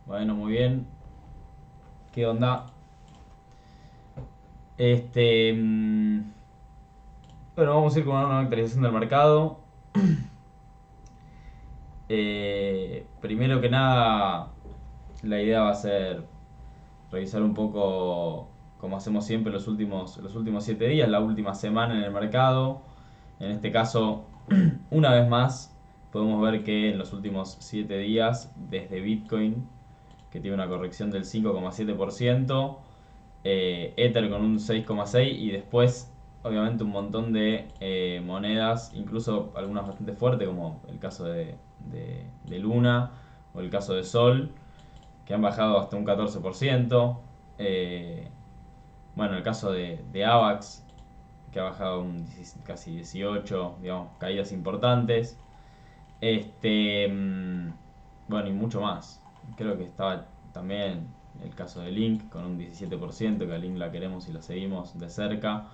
Bueno, muy bien. ¿Qué onda? Bueno, vamos a ir con una nueva actualización del mercado. Primero que nada, la idea va a ser revisar un poco, como hacemos siempre, los últimos 7 días, la última semana en el mercado. En este caso, una vez más, podemos ver que en los últimos 7 días, desde Bitcoin, que tiene una corrección del 5,7%, Ether con un 6,6% y después obviamente un montón de monedas, incluso algunas bastante fuertes como el caso de Luna o el caso de Sol, que han bajado hasta un 14%. Bueno, el caso de AVAX, que ha bajado casi 18%, digamos, caídas importantes. Bueno, y mucho más. Creo que estaba también el caso de Link con un 17%, que a Link la queremos y la seguimos de cerca.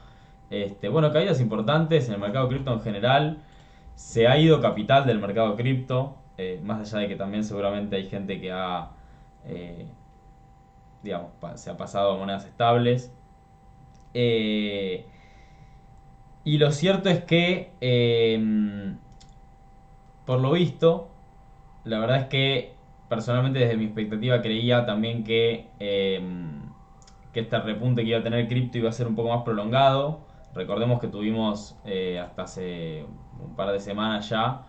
Bueno, caídas importantes en el mercado cripto en general. Se ha ido capital del mercado cripto, más allá de que también seguramente hay gente que eh, digamos, se ha pasado a monedas estables. Eh, y lo cierto es que, por lo visto, la verdad es que personalmente desde mi expectativa creía también que este repunte que iba a tener cripto iba a ser un poco más prolongado. Recordemos que tuvimos hasta hace un par de semanas ya,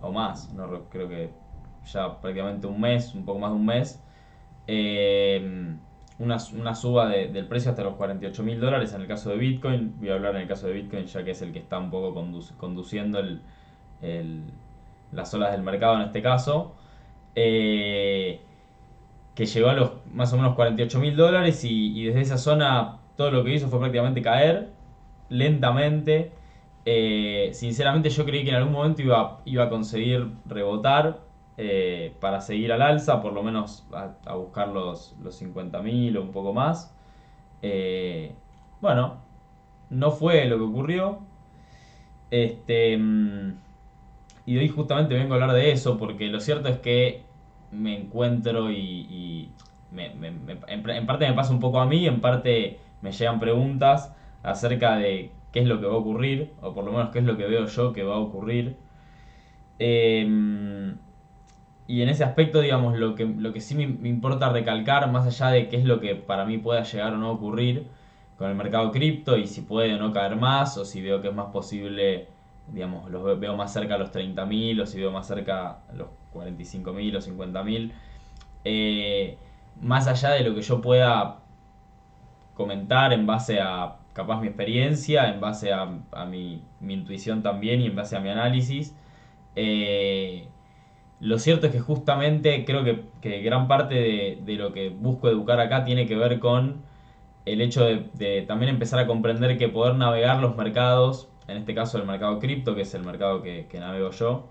o más, no creo que ya prácticamente un mes, un poco más de un mes, eh, una suba del precio hasta los $48.000 en el caso de Bitcoin. Voy a hablar en el caso de Bitcoin ya que es el que está un poco conduciendo el- las olas del mercado en este caso. eh, que llegó a los más o menos $48.000 y desde esa zona todo lo que hizo fue prácticamente caer lentamente. Sinceramente yo creí que en algún momento iba a conseguir rebotar para seguir al alza, por lo menos a buscar los 50.000 o un poco más. Eh, bueno, no fue lo que ocurrió. Este, mm, y hoy justamente vengo a hablar de eso porque lo cierto es que me encuentro y en parte me pasa un poco a mí, en parte me llegan preguntas acerca de qué es lo que va a ocurrir, o por lo menos qué es lo que veo yo que va a ocurrir. Eh, y en ese aspecto, digamos, lo que sí me importa recalcar, más allá de qué es lo que para mí pueda llegar o no ocurrir con el mercado cripto y si puede o no caer más, o si veo que es más posible, digamos, veo más cerca a los 30.000 o si veo más cerca a los 45.000 o 50.000. eh, Más allá de lo que yo pueda comentar en base a capaz mi experiencia, en base a mi intuición también y en base a mi análisis. eh, lo cierto es que justamente creo que gran parte de lo que busco educar acá tiene que ver con el hecho de también empezar a comprender que poder navegar los mercados, en este caso el mercado cripto, que es el mercado que navego yo,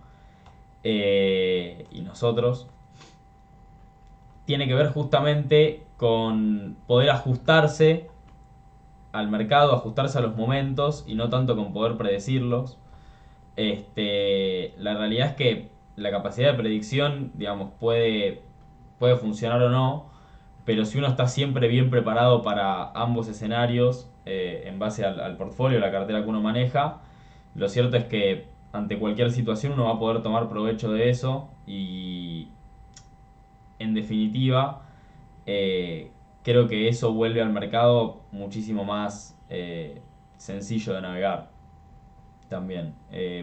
y nosotros, tiene que ver justamente con poder ajustarse al mercado, ajustarse a los momentos y no tanto con poder predecirlos. La realidad es que la capacidad de predicción, digamos, puede funcionar o no, pero si uno está siempre bien preparado para ambos escenarios, en base al portfolio, la cartera que uno maneja, lo cierto es que ante cualquier situación uno va a poder tomar provecho de eso y, en definitiva, creo que eso vuelve al mercado muchísimo más sencillo de navegar también,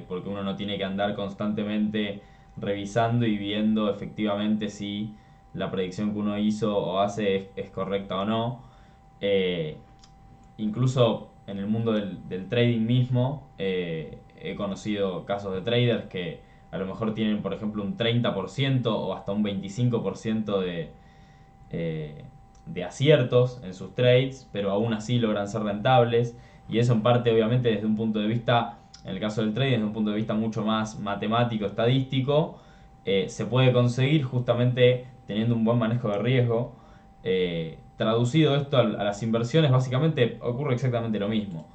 porque uno no tiene que andar constantemente revisando y viendo efectivamente si la predicción que uno hizo o hace es correcta o no. Eh, Incluso en el mundo del trading mismo, he conocido casos de traders que a lo mejor tienen, por ejemplo, un 30% o hasta un 25% eh, de aciertos en sus trades, pero aún así logran ser rentables. Y eso en parte, obviamente, desde un punto de vista, en el caso del trading, desde un punto de vista mucho más matemático, estadístico, se puede conseguir justamente teniendo un buen manejo de riesgo. Traducido esto a las inversiones, básicamente ocurre exactamente lo mismo.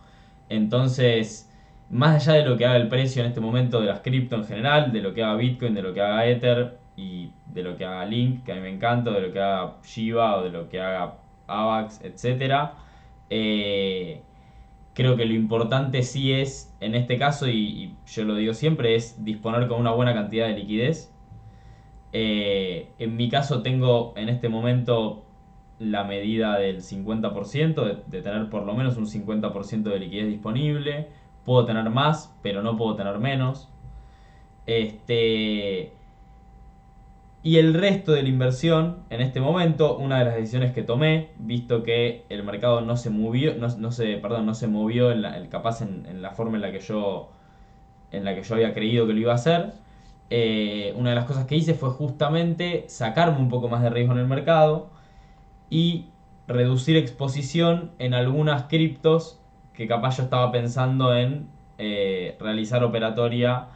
Entonces, más allá de lo que haga el precio en este momento de las cripto en general, de lo que haga Bitcoin, de lo que haga Ether y de lo que haga Link, que a mí me encanta, de lo que haga Shiba o de lo que haga Avax, etcétera. Eh, Creo que lo importante sí es, en este caso, y yo lo digo siempre, es disponer con una buena cantidad de liquidez. En mi caso tengo en este momento la medida del 50%, de tener por lo menos un 50% de liquidez disponible. Puedo tener más, pero no puedo tener menos. Este, y el resto de la inversión, en este momento, una de las decisiones que tomé, visto que el mercado no se movió, no se movió capaz en la forma en la que yo había creído que lo iba a hacer, una de las cosas que hice fue justamente sacarme un poco más de riesgo en el mercado y reducir exposición en algunas criptos que capaz yo estaba pensando en realizar operatoria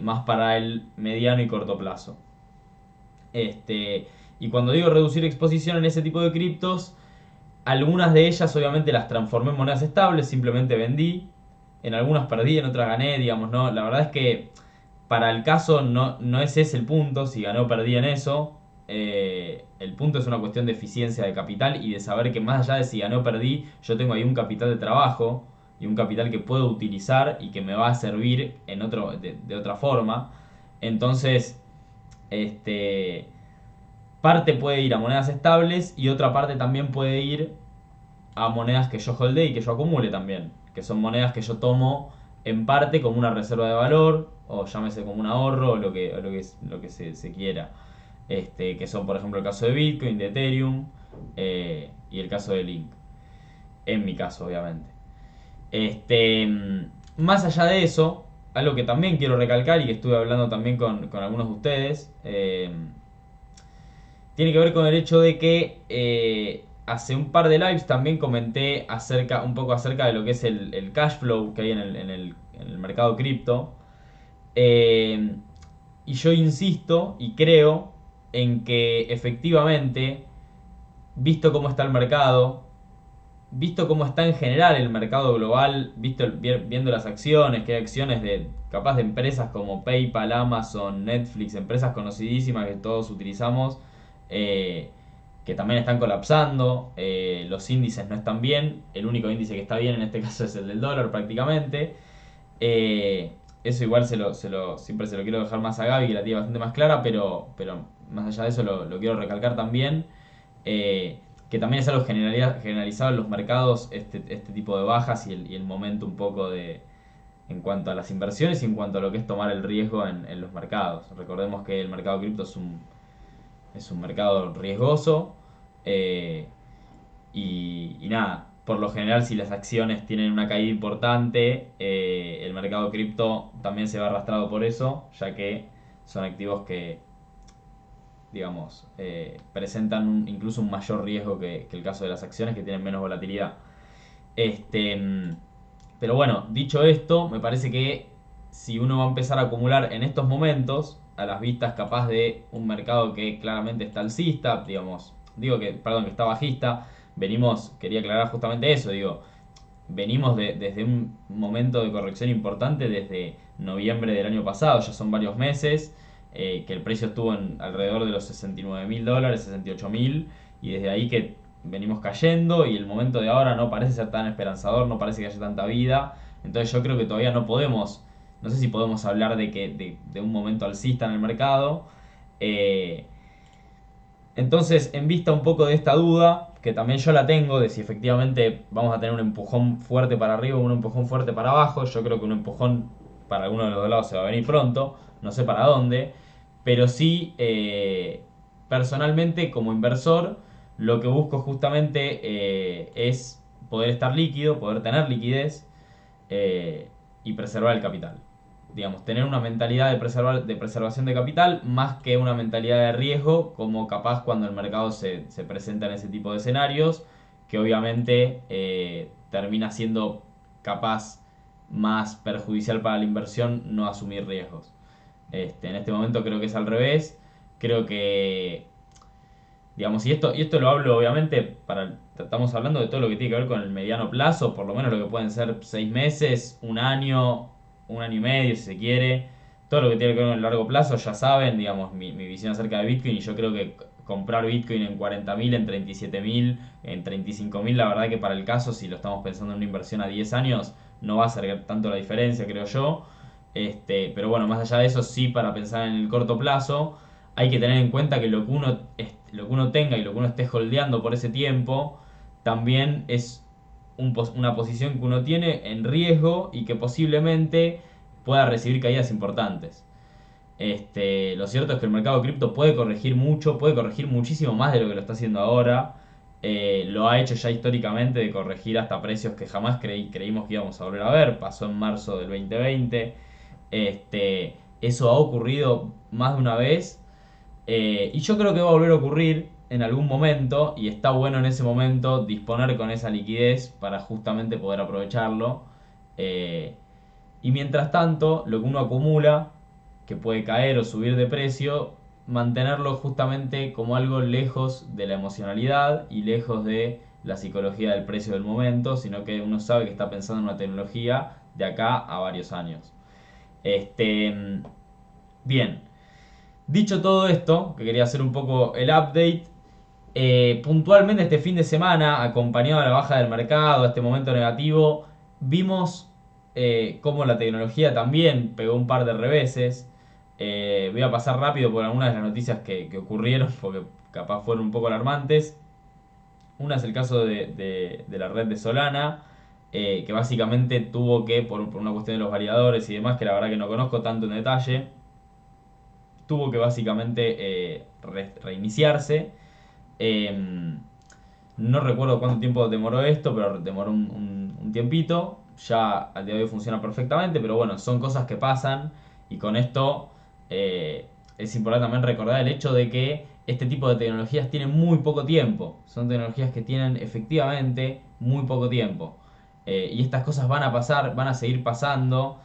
más para el mediano y corto plazo. Y cuando digo reducir exposición en ese tipo de criptos, algunas de ellas obviamente las transformé en monedas estables, simplemente vendí. En algunas perdí, en otras gané, digamos, no. La verdad es que para el caso no es ese el punto, si gané o perdí en eso. El punto es una cuestión de eficiencia de capital y de saber que más allá de si gané o perdí, yo tengo ahí un capital de trabajo y un capital que puedo utilizar y que me va a servir de otra forma. Entonces, este, parte puede ir a monedas estables y otra parte también puede ir a monedas que yo holdé y que yo acumule también. Que son monedas que yo tomo en parte como una reserva de valor, o llámese como un ahorro, o lo que se quiera. Que son, por ejemplo, el caso de Bitcoin, de Ethereum y el caso de Link. En mi caso, obviamente. Más allá de eso, algo que también quiero recalcar y que estuve hablando también con algunos de ustedes, tiene que ver con el hecho de que hace un par de lives también comenté un poco acerca de lo que es el cash flow que hay en el mercado cripto. Eh, y yo insisto y creo en que efectivamente, visto cómo está el mercado, visto cómo está en general el mercado global, viendo las acciones, que hay acciones de capaz de empresas como PayPal, Amazon, Netflix, empresas conocidísimas que todos utilizamos, eh, que también están colapsando, los índices no están bien, el único índice que está bien en este caso es el del dólar prácticamente. Eso igual siempre se lo quiero dejar más a Gaby, que la tiene bastante más clara, pero más allá de eso lo quiero recalcar también. Que también es algo generalizado en los mercados, este tipo de bajas y el momento un poco en cuanto a las inversiones y en cuanto a lo que es tomar el riesgo en los mercados. Recordemos que el mercado cripto es un mercado riesgoso. eh, y nada, por lo general si las acciones tienen una caída importante, el mercado cripto también se va arrastrado por eso, ya que son activos que, digamos, presentan incluso un mayor riesgo que el caso de las acciones que tienen menos volatilidad. Este, mm, pero bueno, dicho esto, me parece que si uno va a empezar a acumular en estos momentos, a las vistas capaz de un mercado que claramente está alcista, digamos, que está bajista, quería aclarar justamente eso, venimos desde un momento de corrección importante desde noviembre del año pasado, ya son varios meses, que el precio estuvo alrededor de los $69.000, 68.000, y desde ahí que venimos cayendo y el momento de ahora no parece ser tan esperanzador, no parece que haya tanta vida, entonces yo creo que todavía no sé si podemos hablar de un momento alcista en el mercado. eh, entonces, en vista un poco de esta duda, que también yo la tengo, de si efectivamente vamos a tener un empujón fuerte para arriba o un empujón fuerte para abajo, yo creo que un empujón para alguno de los dos lados se va a venir pronto, no sé para dónde, pero sí, personalmente como inversor, lo que busco justamente es poder estar líquido, poder tener liquidez y preservar el capital. Digamos, tener una mentalidad de preservación de capital más que una mentalidad de riesgo, como capaz cuando el mercado se presenta en ese tipo de escenarios, que obviamente termina siendo capaz más perjudicial para la inversión no asumir riesgos. En este momento creo que es al revés. Creo que, digamos, y esto lo hablo obviamente estamos hablando de todo lo que tiene que ver con el mediano plazo, por lo menos lo que pueden ser 6 meses, un año y medio si se quiere. todo lo que tiene que ver con el largo plazo, ya saben, digamos, mi visión acerca de Bitcoin, y yo creo que comprar Bitcoin en 40.000, en 37.000, en 35.000, la verdad que para el caso, si lo estamos pensando en una inversión a 10 años, no va a ser tanto la diferencia, creo yo. Pero bueno, más allá de eso, sí, para pensar en el corto plazo, hay que tener en cuenta que lo que uno tenga y lo que uno esté holdeando por ese tiempo, también es una posición que uno tiene en riesgo y que posiblemente pueda recibir caídas importantes. Lo cierto es que el mercado cripto puede corregir mucho, puede corregir muchísimo más de lo que lo está haciendo ahora. Lo ha hecho ya históricamente de corregir hasta precios que jamás creímos que íbamos a volver a ver. Pasó en marzo del 2020. Eso ha ocurrido más de una vez. Y yo creo que va a volver a ocurrir en algún momento. Y está bueno en ese momento disponer con esa liquidez para justamente poder aprovecharlo. Eh, y mientras tanto, lo que uno acumula, que puede caer o subir de precio, mantenerlo justamente como algo lejos de la emocionalidad y lejos de la psicología del precio del momento, sino que uno sabe que está pensando en una tecnología de acá a varios años. Este, bien, dicho todo esto, que quería hacer un poco el update, puntualmente este fin de semana, acompañado de la baja del mercado, este momento negativo, vimos cómo la tecnología también pegó un par de reveses. Voy a pasar rápido por algunas de las noticias que ocurrieron, porque capaz fueron un poco alarmantes. Una es el caso de la red de Solana, que básicamente tuvo que, por una cuestión de los variadores y demás, que la verdad que no conozco tanto en detalle, tuvo que básicamente reiniciarse. Eh, no recuerdo cuánto tiempo demoró esto, pero demoró un tiempito. Ya al día de hoy funciona perfectamente, pero bueno, son cosas que pasan y con esto es importante también recordar el hecho de que este tipo de tecnologías tienen muy poco tiempo. Son tecnologías que tienen efectivamente muy poco tiempo. Y estas cosas van a pasar, van a seguir pasando.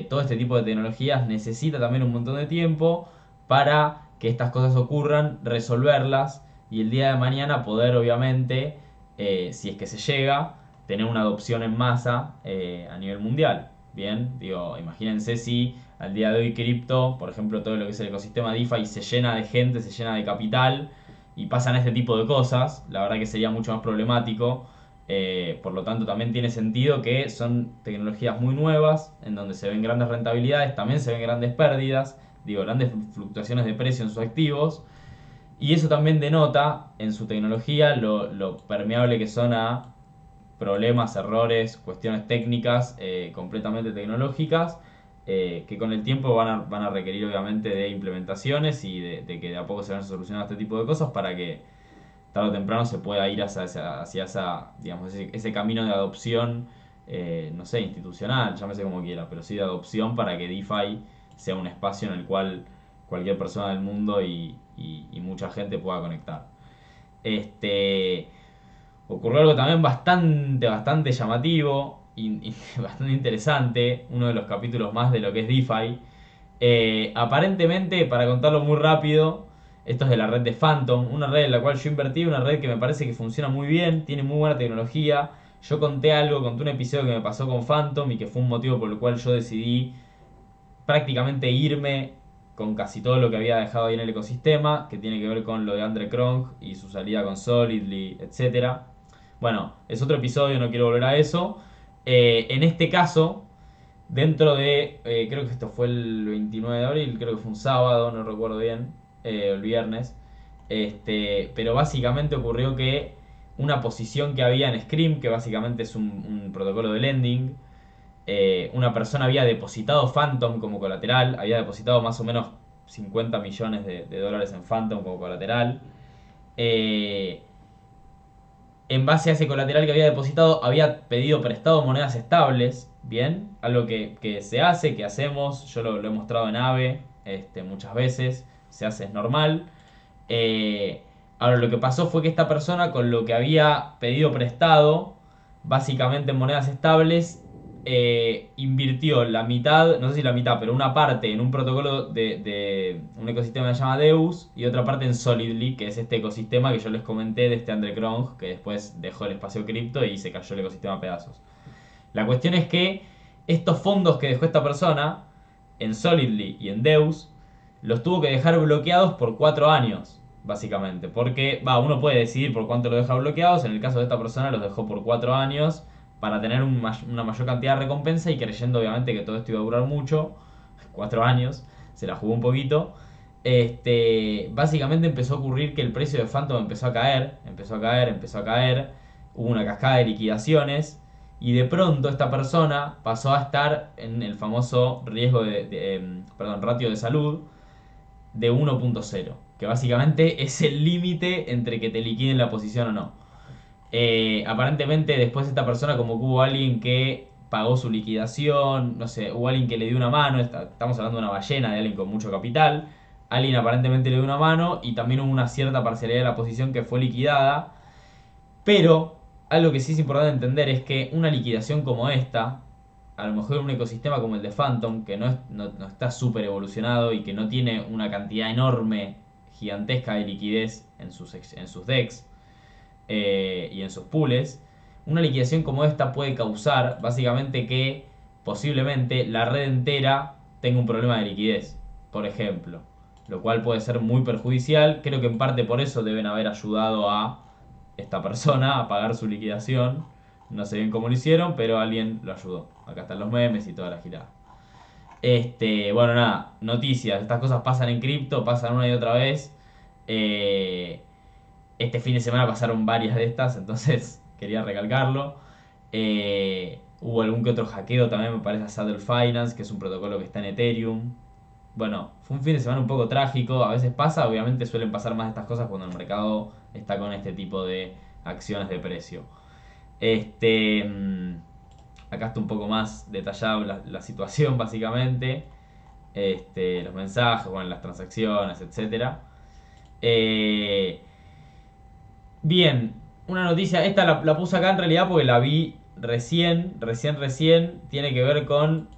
Todo este tipo de tecnologías necesita también un montón de tiempo para que estas cosas ocurran, resolverlas y el día de mañana poder obviamente, si es que se llega, tener una adopción en masa a nivel mundial. Bien, digo, imagínense si al día de hoy cripto, por ejemplo, todo lo que es el ecosistema DeFi se llena de gente, se llena de capital y pasan este tipo de cosas, la verdad que sería mucho más problemático. Por lo tanto, también tiene sentido que son tecnologías muy nuevas, en donde se ven grandes rentabilidades, también se ven grandes pérdidas, digo, grandes fluctuaciones de precio en sus activos. Y eso también denota en su tecnología lo permeable que son a problemas, errores, cuestiones técnicas completamente tecnológicas, que con el tiempo van a requerir obviamente de implementaciones y de que de a poco se van solucionando este tipo de cosas para que tarde o temprano se pueda ir hacia esa, digamos, ese camino de adopción, no sé, institucional, llámese como quiera, pero sí de adopción para que DeFi sea un espacio en el cual cualquier persona del mundo y mucha gente pueda conectar. Este, ocurrió algo también bastante llamativo y bastante interesante, uno de los capítulos más de lo que es DeFi. Aparentemente, para contarlo muy rápido, esto es de la red de Phantom, una red en la cual yo invertí, una red que me parece que funciona muy bien, tiene muy buena tecnología. Yo conté un episodio que me pasó con Phantom y que fue un motivo por el cual yo decidí prácticamente irme con casi todo lo que había dejado ahí en el ecosistema, que tiene que ver con lo de Andre Kronk y su salida con Solidly, etcétera. Bueno, es otro episodio, no quiero volver a eso. En este caso, dentro de, creo que esto fue el 29 de abril, creo que fue un sábado, no recuerdo bien, el viernes. Pero básicamente ocurrió que una posición que había en Scream, que básicamente es un protocolo de lending, una persona había depositado Phantom como colateral, había depositado más o menos 50 millones de dólares en Phantom como colateral. Eh, en base a ese colateral que había depositado, había pedido prestado monedas estables, bien, algo que se hace, que hacemos, yo lo he mostrado en AVE muchas veces, se hace, es normal. Eh, Ahora lo que pasó fue que esta persona con lo que había pedido prestado, básicamente en monedas estables, invirtió la mitad, no sé si la mitad, pero una parte en un protocolo de un ecosistema que se llama Deus y otra parte en Solidly, que es este ecosistema que yo les comenté de este Andre Kronk, que después dejó el espacio cripto y se cayó el ecosistema a pedazos. La cuestión es que estos fondos que dejó esta persona en Solidly y en Deus, los tuvo que dejar bloqueados por 4 años, básicamente. Porque, uno puede decidir por cuánto lo deja bloqueados. En el caso de esta persona los dejó por 4 años para tener una mayor cantidad de recompensa y creyendo obviamente que todo esto iba a durar mucho. 4 años, se la jugó un poquito. Básicamente empezó a ocurrir que el precio de Phantom empezó a caer, empezó a caer, empezó a caer. Hubo una cascada de liquidaciones. Y de pronto esta persona pasó a estar en el famoso riesgo ratio de salud de 1.0, que básicamente es el límite entre que te liquiden la posición o no. Aparentemente después esta persona, como que hubo alguien que pagó su liquidación, no sé, hubo alguien que le dio una mano, estamos hablando de una ballena, de alguien con mucho capital, alguien aparentemente le dio una mano y también hubo una cierta parcialidad de la posición que fue liquidada, pero algo que sí es importante entender es que una liquidación como esta, a lo mejor en un ecosistema como el de Phantom, que no está súper evolucionado y que no tiene una cantidad enorme, gigantesca de liquidez en sus decks y en sus pools, una liquidación como esta puede causar básicamente que posiblemente la red entera tenga un problema de liquidez, por ejemplo, lo cual puede ser muy perjudicial. Creo que en parte por eso deben haber ayudado a esta persona a pagar su liquidación. No sé bien cómo lo hicieron, pero alguien lo ayudó. Acá están los memes y toda la girada. Bueno, nada, noticias. Estas cosas pasan en cripto, pasan una y otra vez. Este fin de semana pasaron varias de estas, entonces quería recalcarlo. Hubo algún que otro hackeo también, me parece, a Saddle Finance, que es un protocolo que está en Ethereum. Bueno, fue un fin de semana un poco trágico. A veces pasa, obviamente suelen pasar más estas cosas cuando el mercado está con este tipo de acciones de precio. Acá está un poco más detallado la situación, básicamente. Los mensajes, bueno, las transacciones, etcétera. Bien, una noticia, esta la puse acá en realidad porque la vi recién. Tiene que ver con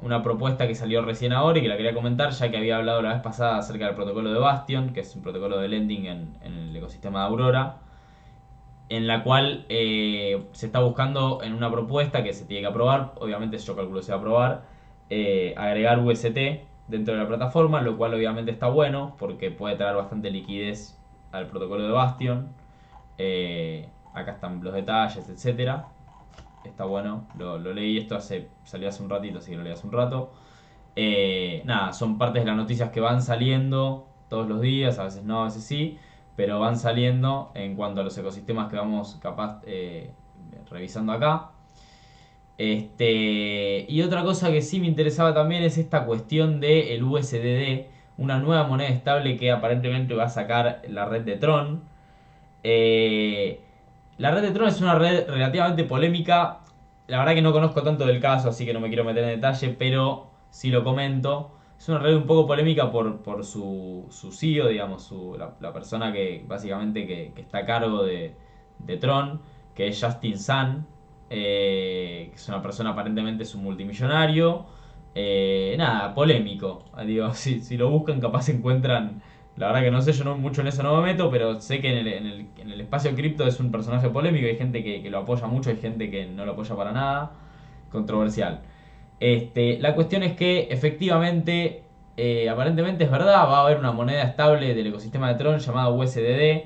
una propuesta que salió recién ahora y que la quería comentar, ya que había hablado la vez pasada acerca del protocolo de Bastion, que es un protocolo de lending en el ecosistema de Aurora, en la cual se está buscando en una propuesta que se tiene que aprobar, obviamente yo calculo que se va a aprobar, agregar UST dentro de la plataforma, lo cual obviamente está bueno porque puede traer bastante liquidez al protocolo de Bastion. Acá están los detalles, etcétera. Está bueno, lo leí, salió hace un ratito, así que lo leí hace un rato. Nada, son partes de las noticias que van saliendo todos los días, a veces no, a veces sí, pero van saliendo en cuanto a los ecosistemas que vamos revisando acá. Y otra cosa que sí me interesaba también es esta cuestión del USDD, una nueva moneda estable que aparentemente va a sacar la red de Tron. La red de Tron es una red relativamente polémica. La verdad que no conozco tanto del caso, así que no me quiero meter en detalle, pero sí lo comento. Es una red un poco polémica por su CEO, digamos, la persona que básicamente que está a cargo de Tron, que es Justin Sun, que es una persona aparentemente es un multimillonario. Nada, polémico. Digo, si lo buscan capaz encuentran. La verdad que no sé, yo mucho en eso no me meto, pero sé que en el espacio cripto es un personaje polémico, hay gente que lo apoya mucho, hay gente que no lo apoya para nada, controversial. La cuestión es que efectivamente, aparentemente es verdad, va a haber una moneda estable del ecosistema de Tron llamada USDD,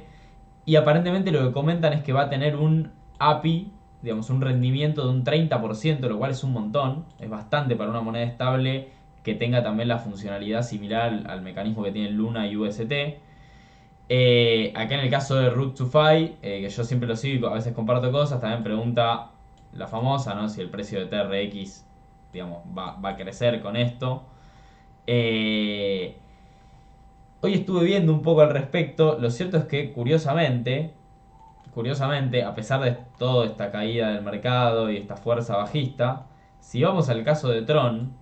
y aparentemente lo que comentan es que va a tener un API, digamos un rendimiento de un 30%, lo cual es un montón, es bastante para una moneda estable que tenga también la funcionalidad similar al mecanismo que tienen Luna y UST. Acá en el caso de Root2Fi, que yo siempre lo sigo y a veces comparto cosas, también pregunta la famosa, ¿no? Si el precio de TRX, digamos, va a crecer con esto. Hoy estuve viendo un poco al respecto. Lo cierto es que, curiosamente, a pesar de toda esta caída del mercado y esta fuerza bajista, si vamos al caso de Tron,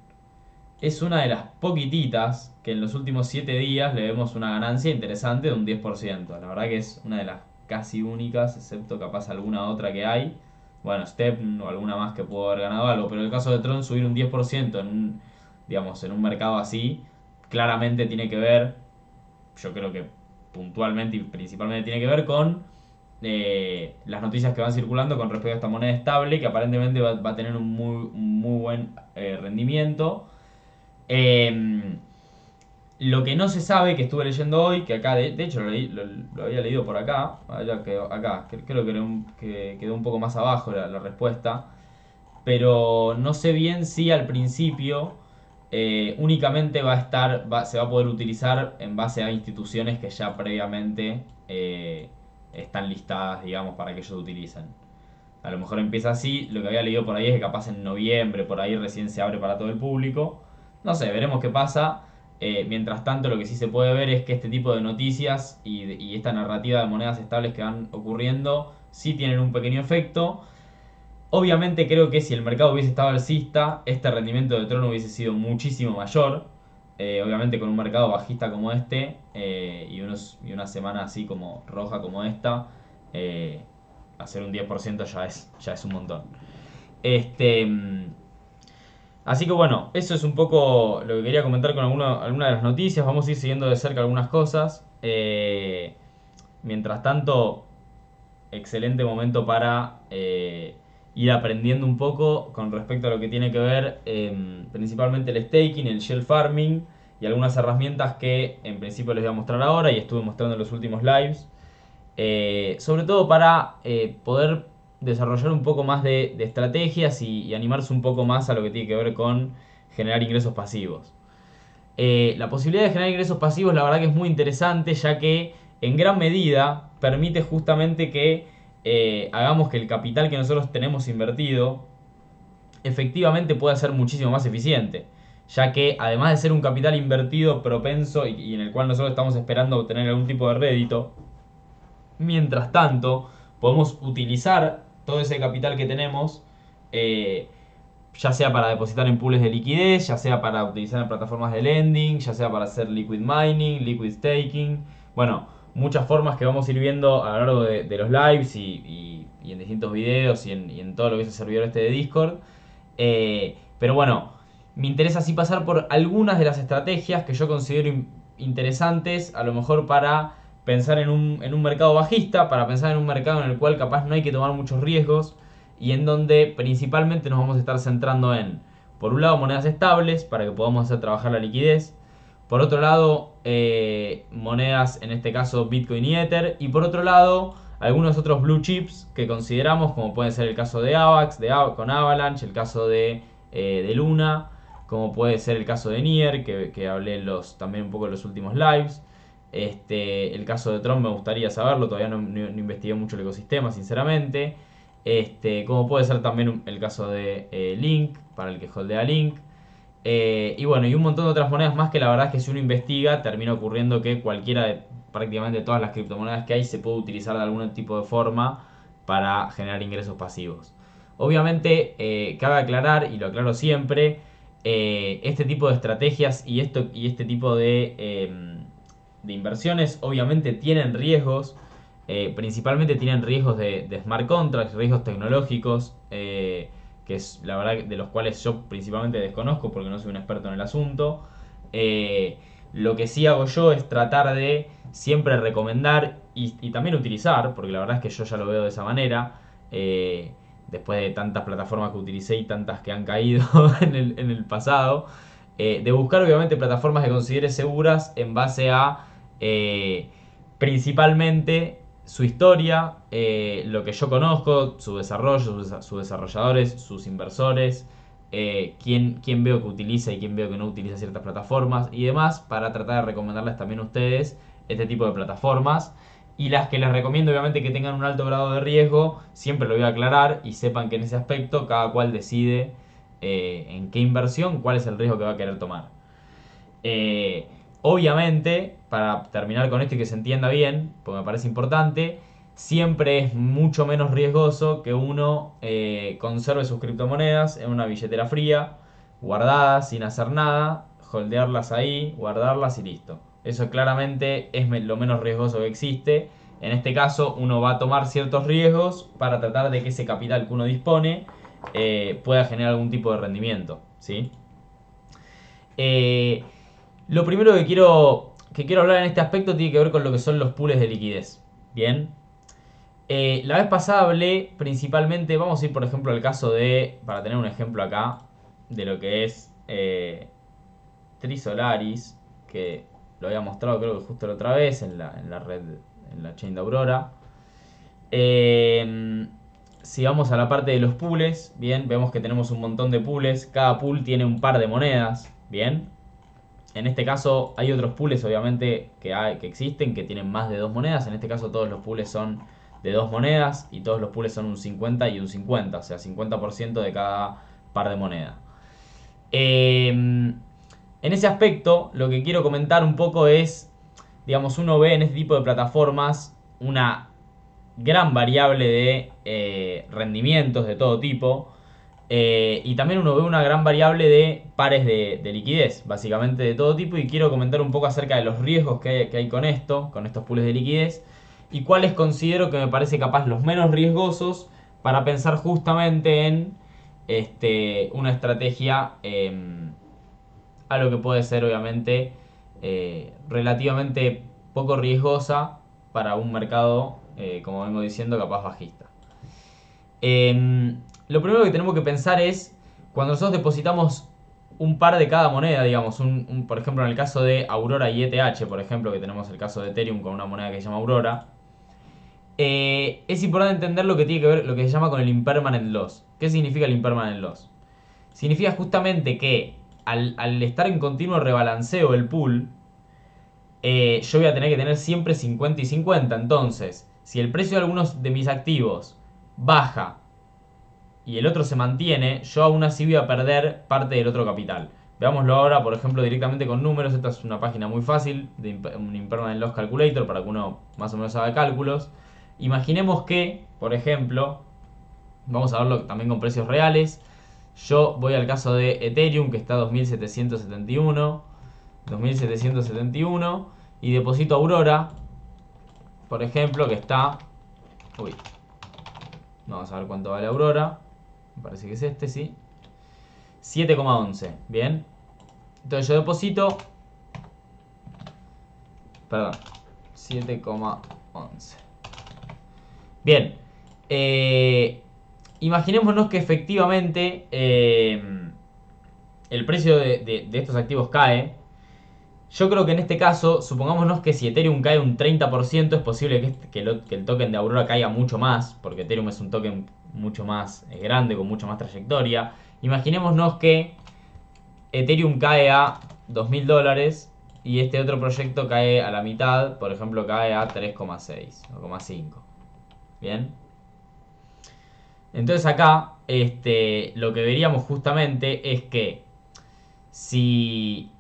es una de las poquititas que en los últimos 7 días le vemos una ganancia interesante de un 10%. La verdad que es una de las casi únicas, excepto capaz alguna otra que hay. Bueno, Step o alguna más que pudo haber ganado algo, pero el caso de Tron subir un 10% digamos, en un mercado así, claramente tiene que ver, yo creo que puntualmente y principalmente tiene que ver con las noticias que van circulando con respecto a esta moneda estable, que aparentemente va a tener un muy buen rendimiento. Eh, lo que no se sabe, que estuve leyendo hoy, que acá de hecho lo había leído por acá, acá creo que quedó un poco más abajo la respuesta, pero no sé bien si al principio únicamente se va a poder utilizar en base a instituciones que ya previamente están listadas, digamos, para que ellos utilicen. A lo mejor empieza así, lo que había leído por ahí es que capaz en noviembre, por ahí recién se abre para todo el público. No sé, veremos qué pasa. Mientras tanto, lo que sí se puede ver es que este tipo de noticias y esta narrativa de monedas estables que van ocurriendo sí tienen un pequeño efecto. Obviamente creo que si el mercado hubiese estado alcista, este rendimiento de Tron hubiese sido muchísimo mayor. Obviamente con un mercado bajista como este y una semana así como roja como esta, eh, hacer un 10% ya es un montón. Este, así que bueno, eso es un poco lo que quería comentar con alguna de las noticias. Vamos a ir siguiendo de cerca algunas cosas. Mientras tanto, excelente momento para ir aprendiendo un poco con respecto a lo que tiene que ver principalmente el staking, el shell farming y algunas herramientas que en principio les voy a mostrar ahora y estuve mostrando en los últimos lives. Sobre todo para poder desarrollar un poco más de estrategias y animarse un poco más a lo que tiene que ver con generar ingresos pasivos. La posibilidad de generar ingresos pasivos la verdad que es muy interesante, ya que en gran medida permite justamente que hagamos que el capital que nosotros tenemos invertido efectivamente pueda ser muchísimo más eficiente, ya que además de ser un capital invertido propenso y en el cual nosotros estamos esperando obtener algún tipo de rédito, mientras tanto podemos utilizar todo ese capital que tenemos eh, ya sea para depositar en pools de liquidez, ya sea para utilizar en plataformas de lending, ya sea para hacer liquid mining, liquid staking. Bueno, muchas formas que vamos a ir viendo a lo largo de los lives y en distintos videos y en todo lo que es el servidor este de Discord. Pero bueno, me interesa así pasar por algunas de las estrategias que yo considero interesantes, a lo mejor para pensar en un mercado bajista, para pensar en un mercado en el cual capaz no hay que tomar muchos riesgos y en donde principalmente nos vamos a estar centrando en, por un lado, monedas estables para que podamos hacer trabajar la liquidez, por otro lado, monedas, en este caso Bitcoin y Ether, y por otro lado, algunos otros blue chips que consideramos, como puede ser el caso de AVAX, con Avalanche, el caso de Luna, como puede ser el caso de Nier, que hablé también un poco en los últimos lives. El caso de Tron me gustaría saberlo, todavía no investigué mucho el ecosistema, sinceramente. Como puede ser también el caso de Link, para el que holdea Link. Y bueno, y un montón de otras monedas más que la verdad es que si uno investiga termina ocurriendo que cualquiera de prácticamente todas las criptomonedas que hay se puede utilizar de algún tipo de forma para generar ingresos pasivos. Obviamente, cabe aclarar, y lo aclaro siempre, este tipo de estrategias y este tipo de inversiones obviamente tienen riesgos, principalmente tienen riesgos de smart contracts, riesgos tecnológicos, que es la verdad de los cuales yo principalmente desconozco porque no soy un experto en el asunto. Lo que sí hago yo es tratar de siempre recomendar y también utilizar, porque la verdad es que yo ya lo veo de esa manera, después de tantas plataformas que utilicé y tantas que han caído en el pasado, de buscar obviamente plataformas que considere seguras en base a principalmente su historia, lo que yo conozco, su desarrollo, sus desarrolladores, sus inversores, quién veo que utiliza y quién veo que no utiliza ciertas plataformas y demás, para tratar de recomendarles también a ustedes este tipo de plataformas. Y las que les recomiendo obviamente que tengan un alto grado de riesgo, siempre lo voy a aclarar y sepan que en ese aspecto cada cual decide en qué inversión, cuál es el riesgo que va a querer tomar. Obviamente, para terminar con esto y que se entienda bien, porque me parece importante, siempre es mucho menos riesgoso que uno conserve sus criptomonedas en una billetera fría, guardadas, sin hacer nada, holdearlas ahí, guardarlas y listo. Eso claramente es lo menos riesgoso que existe. En este caso, uno va a tomar ciertos riesgos para tratar de que ese capital que uno dispone pueda generar algún tipo de rendimiento, ¿sí? Eh, lo primero que quiero hablar en este aspecto tiene que ver con lo que son los pools de liquidez. Bien. La vez pasada hablé principalmente, vamos a ir por ejemplo al caso de, para tener un ejemplo acá, de lo que es Trisolaris, que lo había mostrado creo que justo la otra vez en la red, en la chain de Aurora. Si vamos a la parte de los pools, bien, vemos que tenemos un montón de pools. Cada pool tiene un par de monedas, bien. En este caso hay otros pools obviamente que existen que tienen más de 2 monedas. En este caso todos los pools son de 2 monedas y todos los pools son un 50 y un 50, o sea 50% de cada par de moneda. En ese aspecto lo que quiero comentar un poco es, digamos, uno ve en este tipo de plataformas una gran variable de rendimientos de todo tipo. Y también uno ve una gran variable de pares de liquidez, básicamente de todo tipo. Y quiero comentar un poco acerca de los riesgos que hay con estos pools de liquidez. Y cuáles considero que me parece capaz los menos riesgosos para pensar justamente en una estrategia a lo que puede ser obviamente relativamente poco riesgosa para un mercado, como vengo diciendo, capaz bajista. Lo primero que tenemos que pensar es cuando nosotros depositamos un par de cada moneda, digamos, por ejemplo en el caso de Aurora y ETH, por ejemplo, que tenemos el caso de Ethereum con una moneda que se llama Aurora, es importante entender lo que tiene que ver, lo que se llama con el impermanent loss. ¿Qué significa el impermanent loss? Significa justamente que al estar en continuo rebalanceo el pool, yo voy a tener que tener siempre 50 y 50. Entonces, si el precio de algunos de mis activos baja y el otro se mantiene, yo aún así voy a perder parte del otro capital. Veámoslo ahora, por ejemplo, directamente con números. Esta es una página muy fácil, de un Impermanent Loss Calculator, para que uno más o menos haga cálculos. Imaginemos que, por ejemplo, vamos a verlo también con precios reales. Yo voy al caso de Ethereum, que está a 2771. 2771. Y deposito Aurora, por ejemplo, que está... Uy. Vamos a ver cuánto vale Aurora. Me parece que es este, sí. 7,11. Bien. Entonces yo deposito... Perdón. 7,11. Bien. Imaginémonos que efectivamente el precio de estos activos cae. Yo creo que en este caso, supongámonos que si Ethereum cae un 30%, es posible que el token de Aurora caiga mucho más, porque Ethereum es un token mucho más grande, con mucha más trayectoria. Imaginémonos que Ethereum cae a $2000 y este otro proyecto cae a la mitad, por ejemplo cae a 3,6 o 0,5. Bien. Entonces acá lo que veríamos justamente es que si...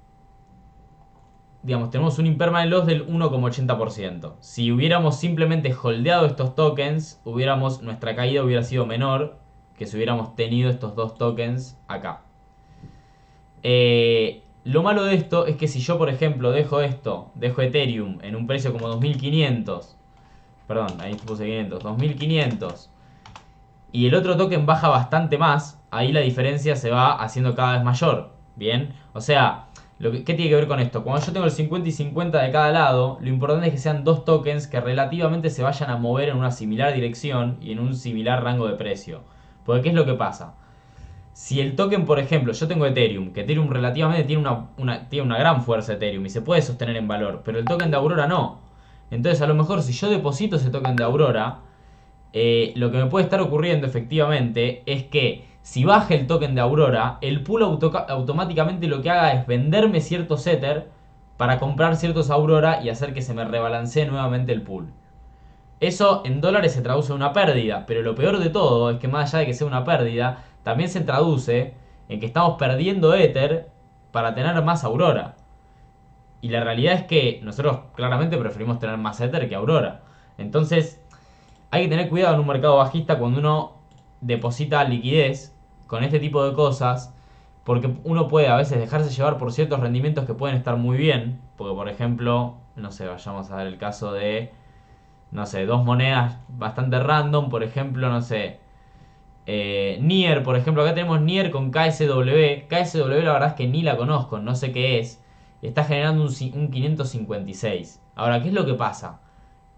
digamos, tenemos un impermanent loss del 1,80%. Si hubiéramos simplemente holdeado estos tokens, nuestra caída hubiera sido menor que si hubiéramos tenido estos dos tokens acá. Lo malo de esto es que si yo, por ejemplo, dejo Ethereum en un precio como 2500, perdón, ahí puse 500, 2500, y el otro token baja bastante más, ahí la diferencia se va haciendo cada vez mayor. Bien, o sea... ¿Qué tiene que ver con esto? Cuando yo tengo el 50 y 50 de cada lado, lo importante es que sean dos tokens que relativamente se vayan a mover en una similar dirección y en un similar rango de precio. Porque ¿qué es lo que pasa? Si el token, por ejemplo, yo tengo Ethereum, que Ethereum relativamente tiene una gran fuerza Ethereum y se puede sostener en valor, pero el token de Aurora no. Entonces a lo mejor si yo deposito ese token de Aurora, lo que me puede estar ocurriendo efectivamente es que si baja el token de Aurora, el pool automáticamente lo que haga es venderme ciertos Ether para comprar ciertos Aurora y hacer que se me rebalancee nuevamente el pool. Eso en dólares se traduce en una pérdida, pero lo peor de todo es que más allá de que sea una pérdida, también se traduce en que estamos perdiendo Ether para tener más Aurora. Y la realidad es que nosotros claramente preferimos tener más Ether que Aurora. Entonces hay que tener cuidado en un mercado bajista cuando uno deposita liquidez con este tipo de cosas, porque uno puede a veces dejarse llevar por ciertos rendimientos que pueden estar muy bien, porque por ejemplo, no sé, vayamos a ver el caso de, no sé, dos monedas bastante random, por ejemplo, no sé, Nier, por ejemplo, acá tenemos Nier con KSW. KSW la verdad es que ni la conozco, no sé qué es, y está generando un 556. Ahora, ¿qué es lo que pasa?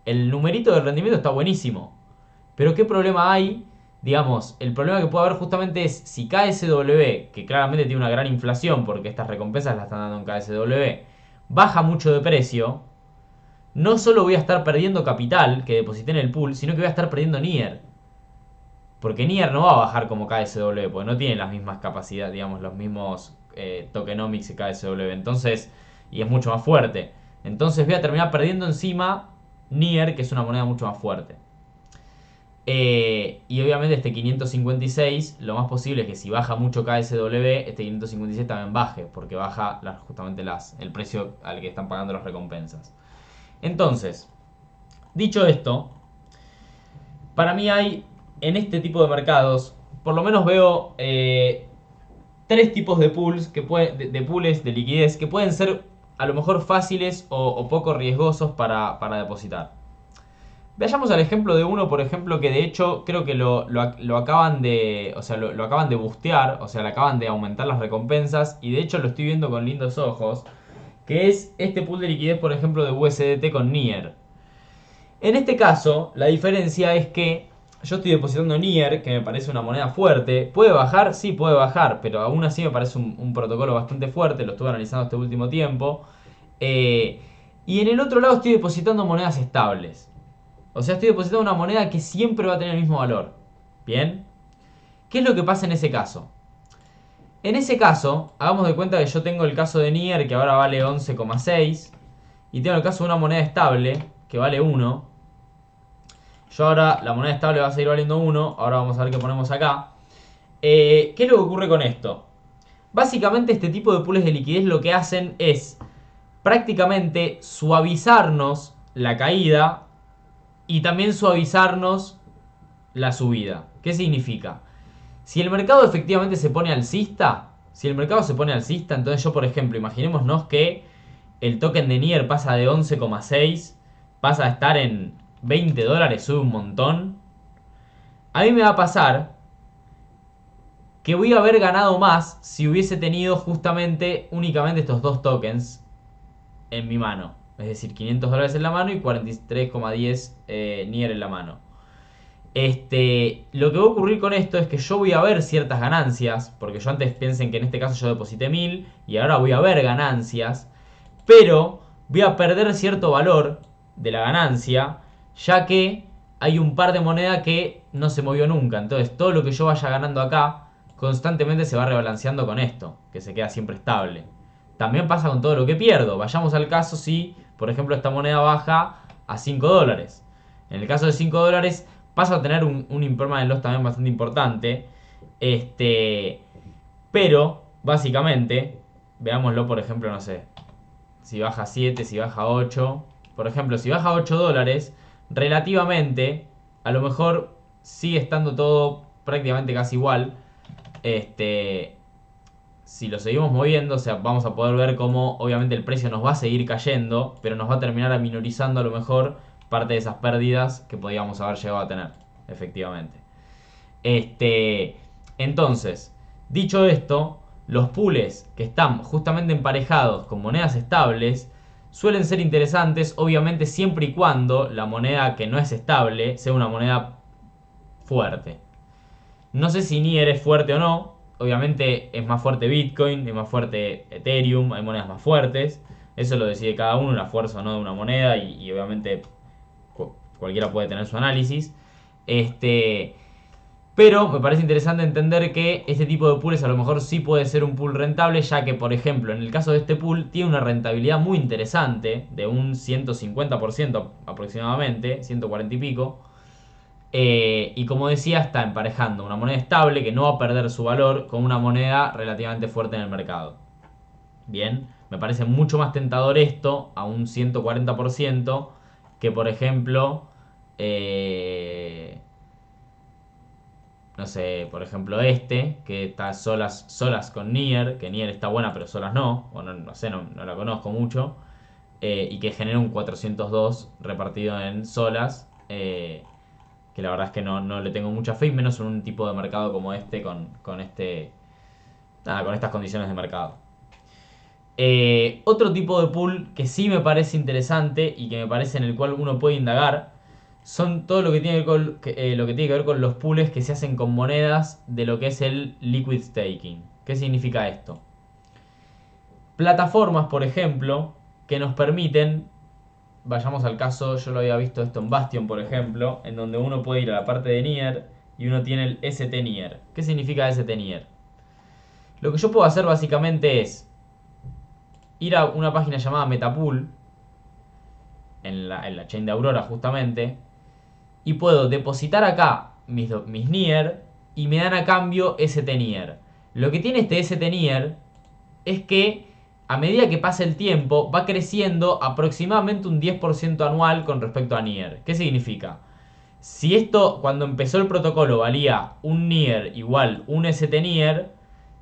El numerito del rendimiento está buenísimo, pero ¿qué problema hay digamos, el problema que puede haber justamente es si KSW, que claramente tiene una gran inflación porque estas recompensas las están dando en KSW, baja mucho de precio, no solo voy a estar perdiendo capital que deposité en el pool, sino que voy a estar perdiendo Nier. Porque Nier no va a bajar como KSW, porque no tiene las mismas capacidades, digamos, los mismos tokenomics que KSW. Entonces, y es mucho más fuerte. Entonces voy a terminar perdiendo encima Nier, que es una moneda mucho más fuerte. Y obviamente este 556, lo más posible es que si baja mucho KSW, este 556 también baje, porque baja justamente el precio al que están pagando las recompensas. Entonces, dicho esto, para mí hay en este tipo de mercados, por lo menos veo tres tipos de pools, de pools de liquidez que pueden ser a lo mejor fáciles o poco riesgosos para depositar. Vayamos al ejemplo de uno, por ejemplo, que de hecho creo que lo acaban de. O sea, lo acaban de bustear, o sea, le acaban de aumentar las recompensas. Y de hecho lo estoy viendo con lindos ojos. Que es este pool de liquidez, por ejemplo, de USDT con Nier. En este caso, la diferencia es que yo estoy depositando Nier, que me parece una moneda fuerte. ¿Puede bajar? Sí, puede bajar, pero aún así me parece un protocolo bastante fuerte. Lo estuve analizando este último tiempo. Y en el otro lado estoy depositando monedas estables. O sea, estoy depositando una moneda que siempre va a tener el mismo valor. ¿Bien? ¿Qué es lo que pasa en ese caso? En ese caso, hagamos de cuenta que yo tengo el caso de Nier, que ahora vale 11,6. Y tengo el caso de una moneda estable, que vale 1. Yo ahora, la moneda estable va a seguir valiendo 1. Ahora vamos a ver qué ponemos acá. ¿Qué es lo que ocurre con esto? Básicamente este tipo de pools de liquidez lo que hacen es prácticamente suavizarnos la caída y también suavizarnos la subida. ¿Qué significa? Si el mercado efectivamente se pone alcista, entonces yo, por ejemplo, imaginémonos que el token de Nier pasa de 11,6, pasa a estar en $20, sube un montón. A mí me va a pasar que voy a haber ganado más si hubiese tenido justamente únicamente estos dos tokens en mi mano. Es decir, $500 en la mano y 43,10 Nier en la mano. Lo que va a ocurrir con esto es que yo voy a ver ciertas ganancias, porque yo antes piensen que en este caso yo deposité 1000 y ahora voy a ver ganancias, pero voy a perder cierto valor de la ganancia, ya que hay un par de moneda que no se movió nunca. Entonces todo lo que yo vaya ganando acá constantemente se va rebalanceando con esto, que se queda siempre estable. También pasa con todo lo que pierdo. Vayamos al caso si, por ejemplo, esta moneda baja a $5. En el caso de $5 pasa a tener un impermanent loss también bastante importante. Pero, básicamente, veámoslo, por ejemplo, no sé, si baja 7, si baja 8. Por ejemplo, si baja $8, relativamente, a lo mejor sigue estando todo prácticamente casi igual. Si lo seguimos moviendo, o sea, vamos a poder ver cómo obviamente el precio nos va a seguir cayendo, pero nos va a terminar aminorizando a lo mejor parte de esas pérdidas que podíamos haber llegado a tener, efectivamente. Entonces, dicho esto, los pools que están justamente emparejados con monedas estables suelen ser interesantes, obviamente siempre y cuando la moneda que no es estable sea una moneda fuerte. No sé si Nier es fuerte o no. Obviamente es más fuerte Bitcoin, es más fuerte Ethereum, hay monedas más fuertes. Eso lo decide cada uno, la fuerza o no de una moneda y obviamente cualquiera puede tener su análisis. Pero me parece interesante entender que este tipo de pools a lo mejor sí puede ser un pool rentable, ya que, por ejemplo, en el caso de este pool tiene una rentabilidad muy interesante, de un 150% aproximadamente, 140 y pico. Y como decía, está emparejando una moneda estable que no va a perder su valor con una moneda relativamente fuerte en el mercado. Bien, me parece mucho más tentador esto a un 140% que, por ejemplo, no sé, por ejemplo que está solas con Nier, que Nier está buena pero solas no, o no sé, no la conozco mucho, y que genera un 402 repartido en solas, que la verdad es que no le tengo mucha fe, y menos en un tipo de mercado como este, con estas condiciones de mercado. Otro tipo de pool que sí me parece interesante y que me parece en el cual uno puede indagar son todo lo que tiene lo que tiene que ver con los pools que se hacen con monedas de lo que es el liquid staking. ¿Qué significa esto? Plataformas, por ejemplo, que nos permiten, vayamos al caso, yo lo había visto esto en Bastion, por ejemplo, en donde uno puede ir a la parte de Nier y uno tiene el ST Nier. ¿Qué significa ST Nier? Lo que yo puedo hacer básicamente es ir a una página llamada Metapool, en la chain de Aurora justamente, y puedo depositar acá mis Nier y me dan a cambio ST Nier. Lo que tiene este ST Nier es que a medida que pasa el tiempo va creciendo aproximadamente un 10% anual con respecto a Nier. ¿Qué significa? Si esto cuando empezó el protocolo valía un Nier igual un ST Nier,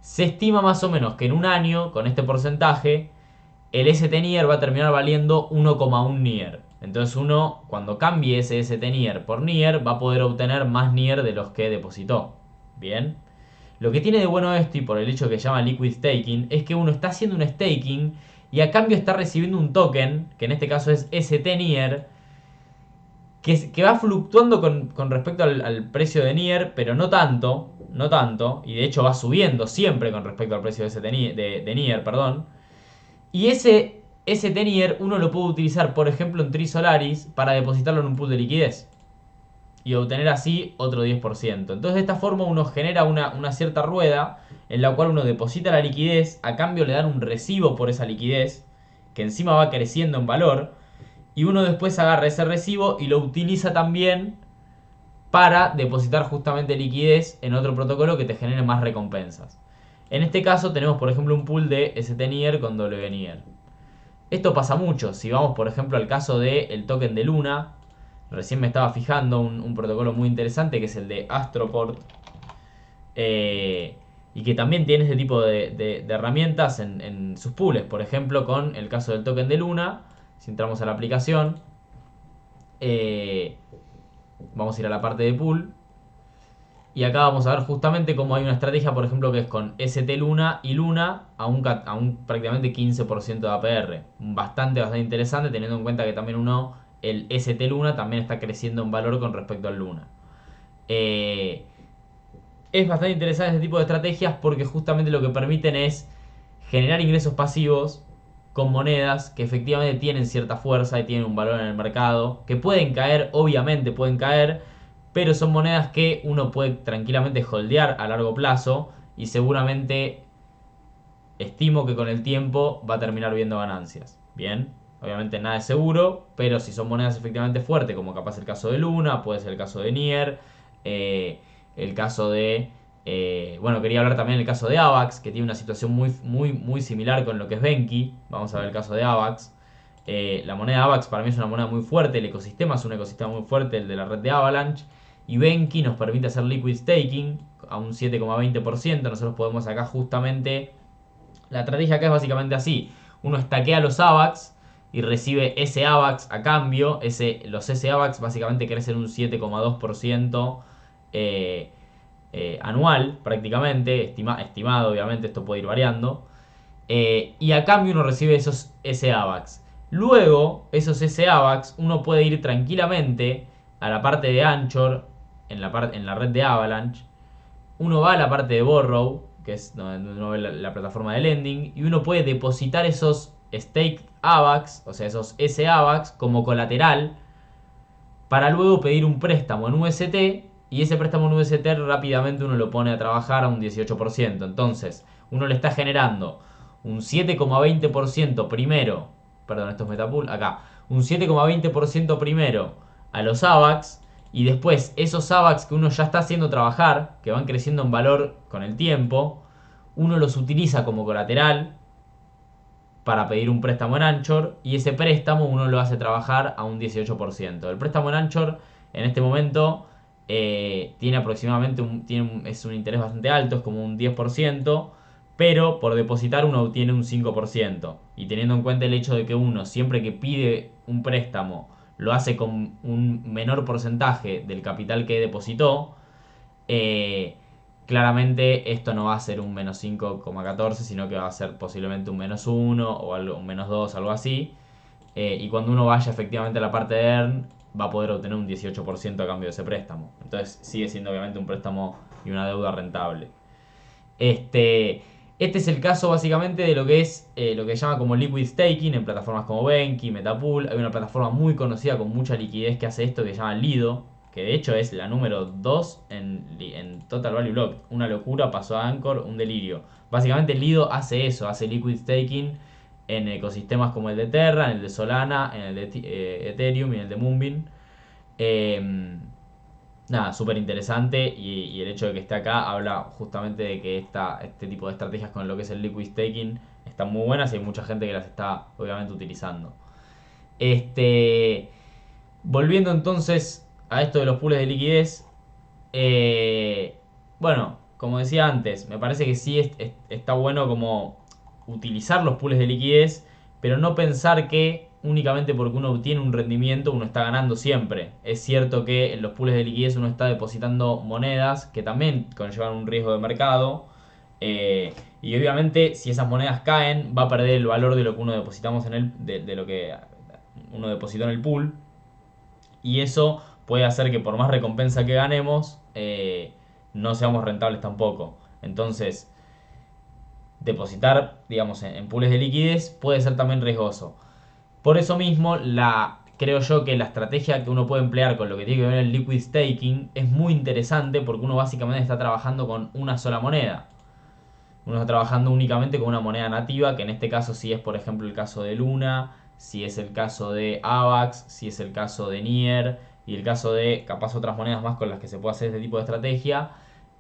se estima más o menos que en un año, con este porcentaje, el ST Nier va a terminar valiendo 1,1 Nier. Entonces uno, cuando cambie ese ST Nier por Nier, va a poder obtener más Nier de los que depositó. Bien. Lo que tiene de bueno esto, y por el hecho que se llama Liquid Staking, es que uno está haciendo un staking y a cambio está recibiendo un token, que en este caso es ST Nier, que va fluctuando con respecto al precio de Nier, pero no tanto, no tanto, y de hecho va subiendo siempre con respecto al precio de Nier, perdón. Y ese Nier uno lo puede utilizar, por ejemplo, en Tri Solaris para depositarlo en un pool de liquidez y obtener así otro 10%. Entonces de esta forma uno genera una cierta rueda en la cual uno deposita la liquidez, a cambio le dan un recibo por esa liquidez, que encima va creciendo en valor, y uno después agarra ese recibo y lo utiliza también para depositar justamente liquidez en otro protocolo que te genere más recompensas. En este caso tenemos por ejemplo un pool de ST-Nier con WNIR. Esto pasa mucho, si vamos por ejemplo al caso del token de Luna, recién me estaba fijando un protocolo muy interesante que es el de Astroport, y que también tiene este tipo de herramientas en sus pools. Por ejemplo, con el caso del token de Luna, si entramos a la aplicación, vamos a ir a la parte de pool. Y acá vamos a ver justamente cómo hay una estrategia, por ejemplo, que es con ST Luna y Luna a un prácticamente 15% de APR. Bastante interesante, teniendo en cuenta que también el ST Luna también está creciendo en valor con respecto al Luna. Es bastante interesante este tipo de estrategias porque justamente lo que permiten es generar ingresos pasivos con monedas que efectivamente tienen cierta fuerza y tienen un valor en el mercado, que pueden caer, obviamente pueden caer, pero son monedas que uno puede tranquilamente holdear a largo plazo y seguramente estimo que con el tiempo va a terminar viendo ganancias. Bien, obviamente nada es seguro, pero si son monedas efectivamente fuertes, como capaz el caso de Luna, puede ser el caso de Nier, el caso de... bueno, quería hablar también del caso de Avax, que tiene una situación muy similar con lo que es Benki. Vamos a ver el caso de Avax. La moneda Avax para mí es una moneda muy fuerte, el ecosistema es un ecosistema muy fuerte, el de la red de Avalanche. Y Benki nos permite hacer liquid staking a un 7,20%. Nosotros podemos acá justamente... La estrategia acá es básicamente así. Uno stackea los AVAX y recibe ese AVAX a cambio. Los S AVAX básicamente crecen un 7,2% anual prácticamente. Estimado, obviamente, esto puede ir variando. Y a cambio uno recibe esos S AVAX. Luego, esos S AVAX uno puede ir tranquilamente a la parte de Anchor, en la red de Avalanche. Uno va a la parte de Borrow, que es donde uno ve la plataforma de lending, y uno puede depositar esos stake AVAX, o sea, esos S AVAX como colateral, para luego pedir un préstamo en UST, y ese préstamo en UST rápidamente uno lo pone a trabajar a un 18%. Entonces, uno le está generando un 7,20% primero, perdón, esto es Metapool, acá, un 7,20% primero a los AVAX, y después esos AVAX que uno ya está haciendo trabajar, que van creciendo en valor con el tiempo, uno los utiliza como colateral para pedir un préstamo en Anchor, y ese préstamo uno lo hace trabajar a un 18%. El préstamo en Anchor en este momento tiene aproximadamente es un interés bastante alto, es como un 10%, pero por depositar uno obtiene un 5%. Y teniendo en cuenta el hecho de que uno siempre que pide un préstamo lo hace con un menor porcentaje del capital que depositó, claramente esto no va a ser un menos 5,14, sino que va a ser posiblemente un menos 1 o algo, un menos 2, algo así. Y cuando uno vaya efectivamente a la parte de Earn, va a poder obtener un 18% a cambio de ese préstamo. Entonces sigue siendo obviamente un préstamo y una deuda rentable. Este es el caso básicamente de lo que es lo que se llama como liquid staking en plataformas como Benki, Metapool. Hay una plataforma muy conocida con mucha liquidez que hace esto que se llama Lido, que de hecho es la número 2 en Total Value Locked. Una locura, pasó a Anchor, un delirio. Básicamente Lido hace eso, hace liquid staking en ecosistemas como el de Terra, en el de Solana, en el de Ethereum y en el de Moonbeam. Nada, súper interesante y el hecho de que esté acá habla justamente de que este tipo de estrategias con lo que es el liquid staking están muy buenas y hay mucha gente que las está obviamente utilizando. Volviendo entonces a esto de los pools de liquidez, bueno, como decía antes, me parece que sí está bueno como utilizar los pools de liquidez, pero no pensar que únicamente porque uno obtiene un rendimiento uno está ganando siempre. Es cierto que en los pools de liquidez uno está depositando monedas que también conllevan un riesgo de mercado. Y obviamente si esas monedas caen va a perder el valor de lo que uno depositamos de lo que uno depositó en el pool. Y eso puede hacer que por más recompensa que ganemos, no seamos rentables tampoco. Entonces, depositar, digamos, en pools de liquidez puede ser también riesgoso. Por eso mismo, creo yo que la estrategia que uno puede emplear con lo que tiene que ver el liquid staking es muy interesante porque uno básicamente está trabajando con una sola moneda. Uno está trabajando únicamente con una moneda nativa, que en este caso sí es, por ejemplo, el caso de Luna, si es el caso de AVAX, si es el caso de Nier y el caso de capaz otras monedas más con las que se puede hacer este tipo de estrategia.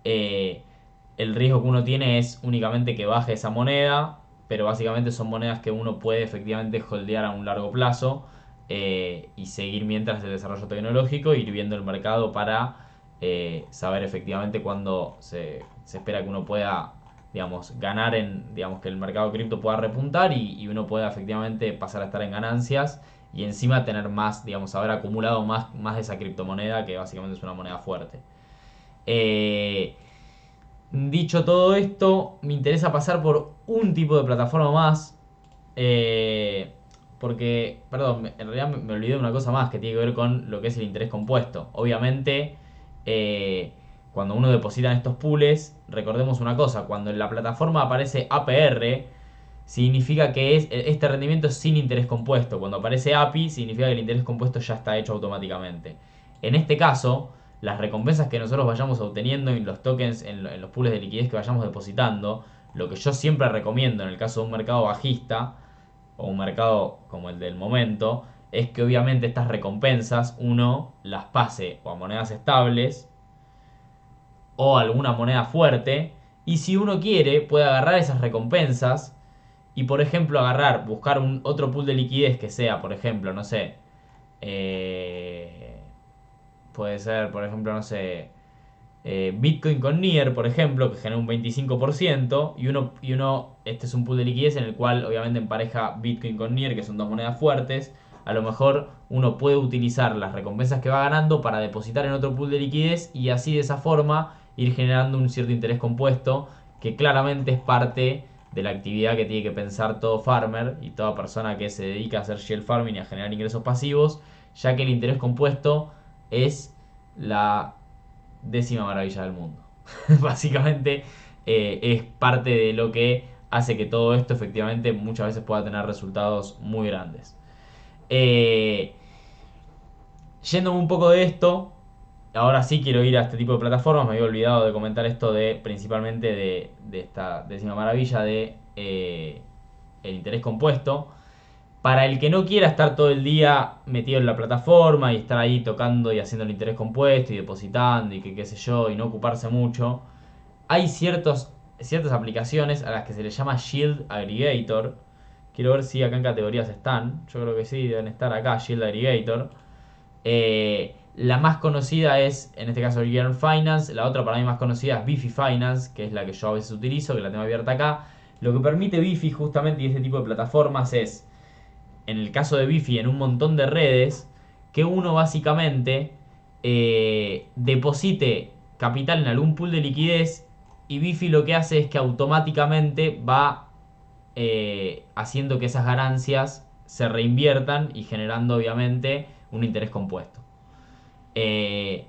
Eh, el riesgo que uno tiene es únicamente que baje esa moneda, pero básicamente son monedas que uno puede efectivamente holdear a un largo plazo y seguir mientras el desarrollo tecnológico, ir viendo el mercado para saber efectivamente cuándo se espera que uno pueda, digamos, ganar digamos, que el mercado cripto pueda repuntar y uno pueda efectivamente pasar a estar en ganancias y encima tener más, digamos, haber acumulado más de esa criptomoneda que básicamente es una moneda fuerte. Dicho todo esto, me interesa pasar por un tipo de plataforma más. Porque, perdón, en realidad me olvidé de una cosa más que tiene que ver con lo que es el interés compuesto. Obviamente, cuando uno deposita en estos pools, recordemos una cosa, cuando en la plataforma aparece APR, significa que este rendimiento es sin interés compuesto. Cuando aparece API, significa que el interés compuesto ya está hecho automáticamente. En este caso, las recompensas que nosotros vayamos obteniendo en los tokens, en los pools de liquidez que vayamos depositando, lo que yo siempre recomiendo en el caso de un mercado bajista o un mercado como el del momento, es que obviamente estas recompensas uno las pase o a monedas estables o a alguna moneda fuerte, y si uno quiere puede agarrar esas recompensas y por ejemplo buscar otro pool de liquidez que sea, por ejemplo, no sé, puede ser, por ejemplo, no sé, Bitcoin con Nier, por ejemplo, que genera un 25%, este es un pool de liquidez en el cual obviamente empareja Bitcoin con Nier, que son dos monedas fuertes. A lo mejor uno puede utilizar las recompensas que va ganando para depositar en otro pool de liquidez y así de esa forma ir generando un cierto interés compuesto que claramente es parte de la actividad que tiene que pensar todo farmer y toda persona que se dedica a hacer shell farming y a generar ingresos pasivos, ya que el interés compuesto es la décima maravilla del mundo. Básicamente es parte de lo que hace que todo esto efectivamente muchas veces pueda tener resultados muy grandes. Yéndome un poco de esto, ahora sí quiero ir a este tipo de plataformas. Me había olvidado de comentar esto principalmente de esta décima maravilla de el interés compuesto. Para el que no quiera estar todo el día metido en la plataforma y estar ahí tocando y haciendo el interés compuesto y depositando y que qué sé yo y no ocuparse mucho, hay ciertas aplicaciones a las que se les llama Shield Aggregator. Quiero ver si acá en categorías están. Yo creo que sí, deben estar acá, Shield Aggregator. La más conocida es, en este caso, Yearn Finance. La otra para mí más conocida es Bifi Finance, que es la que yo a veces utilizo, que la tengo abierta acá. Lo que permite Bifi justamente y este tipo de plataformas es, en el caso de Bifi, en un montón de redes, que uno básicamente deposite capital en algún pool de liquidez y Bifi lo que hace es que automáticamente va haciendo que esas ganancias se reinviertan y generando obviamente un interés compuesto. Eh,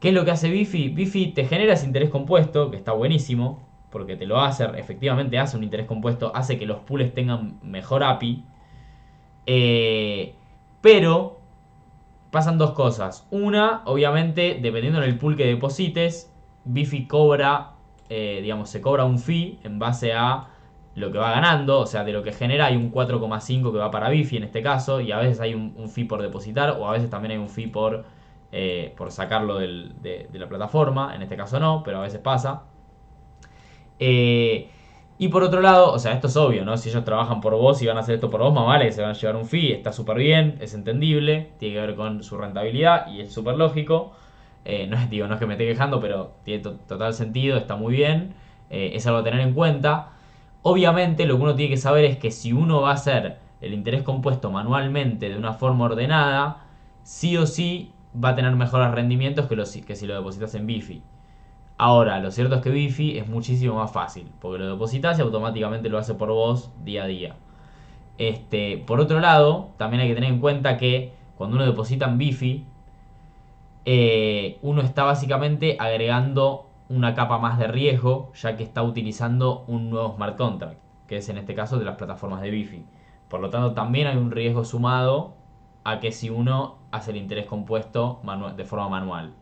¿Qué es lo que hace Bifi? Bifi te genera ese interés compuesto, que está buenísimo, porque te lo hace, efectivamente hace un interés compuesto, hace que los pools tengan mejor API. Eh, pero pasan dos cosas. Una, obviamente, dependiendo del pool que deposites, Bifi cobra, digamos, se cobra un fee en base a lo que va ganando. O sea, de lo que genera hay un 4,5 que va para Bifi en este caso. Y a veces hay un fee por depositar o a veces también hay un fee por sacarlo de la plataforma. En este caso no, pero a veces pasa. Eh, y por otro lado, o sea, esto es obvio, ¿no? Si ellos trabajan por vos y van a hacer esto por vos, más vale que se van a llevar un fee, está súper bien, es entendible, tiene que ver con su rentabilidad y es súper lógico. No es, digo, no es que me esté quejando, pero tiene total sentido, está muy bien, es algo a tener en cuenta. Obviamente lo que uno tiene que saber es que si uno va a hacer el interés compuesto manualmente de una forma ordenada, sí o sí va a tener mejores rendimientos que si lo depositas en Bifi. Ahora, lo cierto es que Bifi es muchísimo más fácil, porque lo depositas y automáticamente lo hace por vos día a día. Por otro lado, también hay que tener en cuenta que cuando uno deposita en Bifi, uno está básicamente agregando una capa más de riesgo, ya que está utilizando un nuevo smart contract, que es en este caso de las plataformas de Bifi. Por lo tanto, también hay un riesgo sumado a que si uno hace el interés compuesto de forma manual.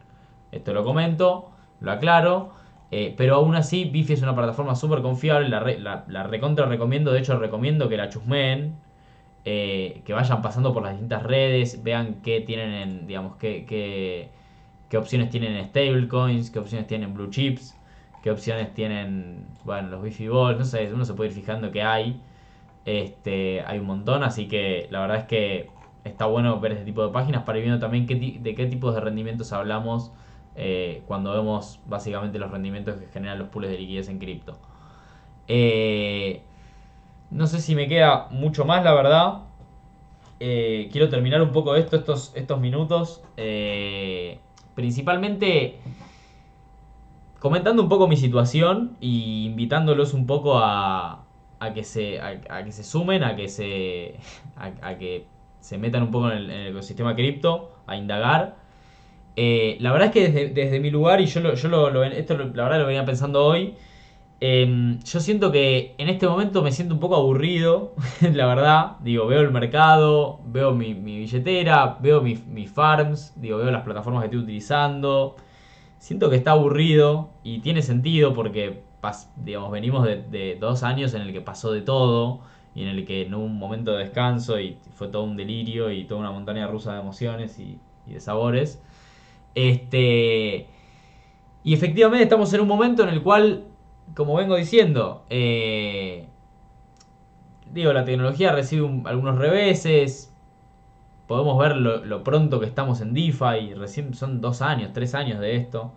Esto lo comento, lo aclaro. Pero aún así, Bifi es una plataforma súper confiable. La recontra recomiendo. De hecho, recomiendo que la chusmeen. Que vayan pasando por las distintas redes. Vean qué tienen en. Digamos, qué opciones tienen en stablecoins. Qué opciones tienen en blue chips. Qué opciones tienen. Bueno, los Bifi Balls. No sé, uno se puede ir fijando qué hay. Hay un montón. Así que la verdad es que está bueno ver este tipo de páginas para ir viendo también de qué tipos de rendimientos hablamos cuando vemos básicamente los rendimientos que generan los pools de liquidez en cripto. Eh, no sé si me queda mucho más, la verdad. Quiero terminar un poco estos minutos. Principalmente comentando un poco mi situación y invitándolos un poco a que se sumen, a que se metan un poco en el ecosistema cripto, a indagar. La verdad es que desde mi lugar, y la verdad lo venía pensando hoy, yo siento que en este momento me siento un poco aburrido, la verdad. Digo, veo el mercado, veo mi billetera, veo mis farms, digo, veo las plataformas que estoy utilizando. Siento que está aburrido y tiene sentido porque digamos, venimos de 2 años en el que pasó de todo y en el que no hubo un momento de descanso y fue todo un delirio y toda una montaña rusa de emociones y de sabores. Este, y efectivamente estamos en un momento en el cual, como vengo diciendo, digo, la tecnología recibe algunos reveses. Podemos ver lo pronto que estamos en DeFi. Recién son 2 años, 3 años de esto.